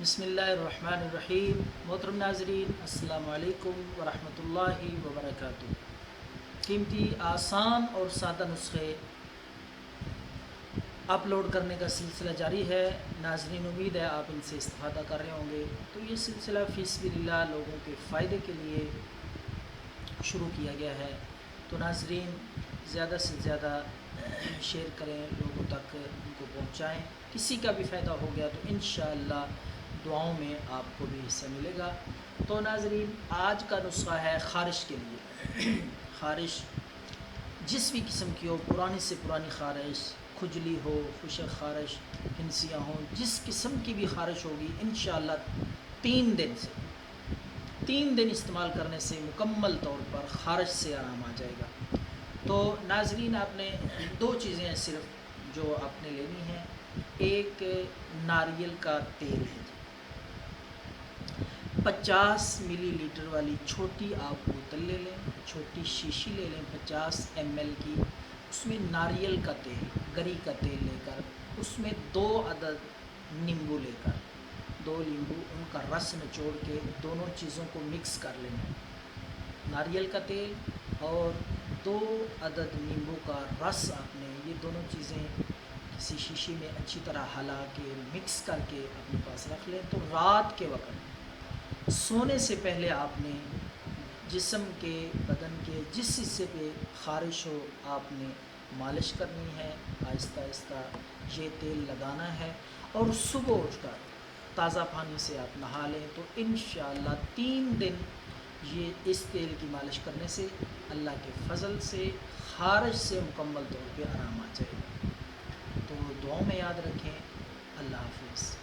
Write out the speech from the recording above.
بسم اللہ الرحمن الرحیم۔ محترم ناظرین، السلام علیکم ورحمۃ اللہ وبرکاتہ۔ قیمتی آسان اور سادہ نسخے اپلوڈ کرنے کا سلسلہ جاری ہے۔ ناظرین، امید ہے آپ ان سے استفادہ کر رہے ہوں گے۔ تو یہ سلسلہ فی سبیل اللہ لوگوں کے فائدے کے لیے شروع کیا گیا ہے۔ تو ناظرین، زیادہ سے زیادہ شیئر کریں، لوگوں تک ان کو پہنچائیں۔ کسی کا بھی فائدہ ہو گیا تو انشاءاللہ دعاؤں میں آپ کو بھی حصہ ملے گا۔ تو ناظرین، آج کا نسخہ ہے خارش کے لیے۔ خارش جس بھی قسم کی ہو، پرانی سے پرانی خارش، کھجلی ہو، خشک خارش، ہنسیاں ہوں، جس قسم کی بھی خارش ہوگی انشاءاللہ 3 دن استعمال کرنے سے مکمل طور پر خارش سے آرام آ جائے گا۔ تو ناظرین، آپ نے 2 چیزیں ہیں صرف جو آپ نے لینی ہیں۔ ایک ناریل کا تیل ہے، 50 ملی لیٹر والی چھوٹی آپ بوتل لے لیں، چھوٹی شیشی لے لیں 50 ml کی۔ اس میں ناریل کا تیل، گری کا تیل لے کر اس میں 2 عدد نیمبو لے کر 2 نیمبو ان کا رس نچوڑ کے دونوں چیزوں کو مکس کر لینا۔ ناریل کا تیل اور 2 عدد نیمبو کا رس، آپ نے یہ دونوں چیزیں کسی شیشی میں اچھی طرح ہلا کے مکس کر کے اپنے پاس رکھ لیں۔ تو رات کے وقت سونے سے پہلے آپ نے جسم کے، بدن کے جس حصے پہ خارش ہو آپ نے مالش کرنی ہے، آہستہ آہستہ یہ تیل لگانا ہے، اور صبح اٹھ کر تازہ پانی سے آپ نہا لیں۔ تو انشاءاللہ 3 دن یہ اس تیل کی مالش کرنے سے اللہ کے فضل سے خارش سے مکمل طور پہ آرام آ جائے گا۔ تو دعاؤں میں یاد رکھیں۔ اللہ حافظ۔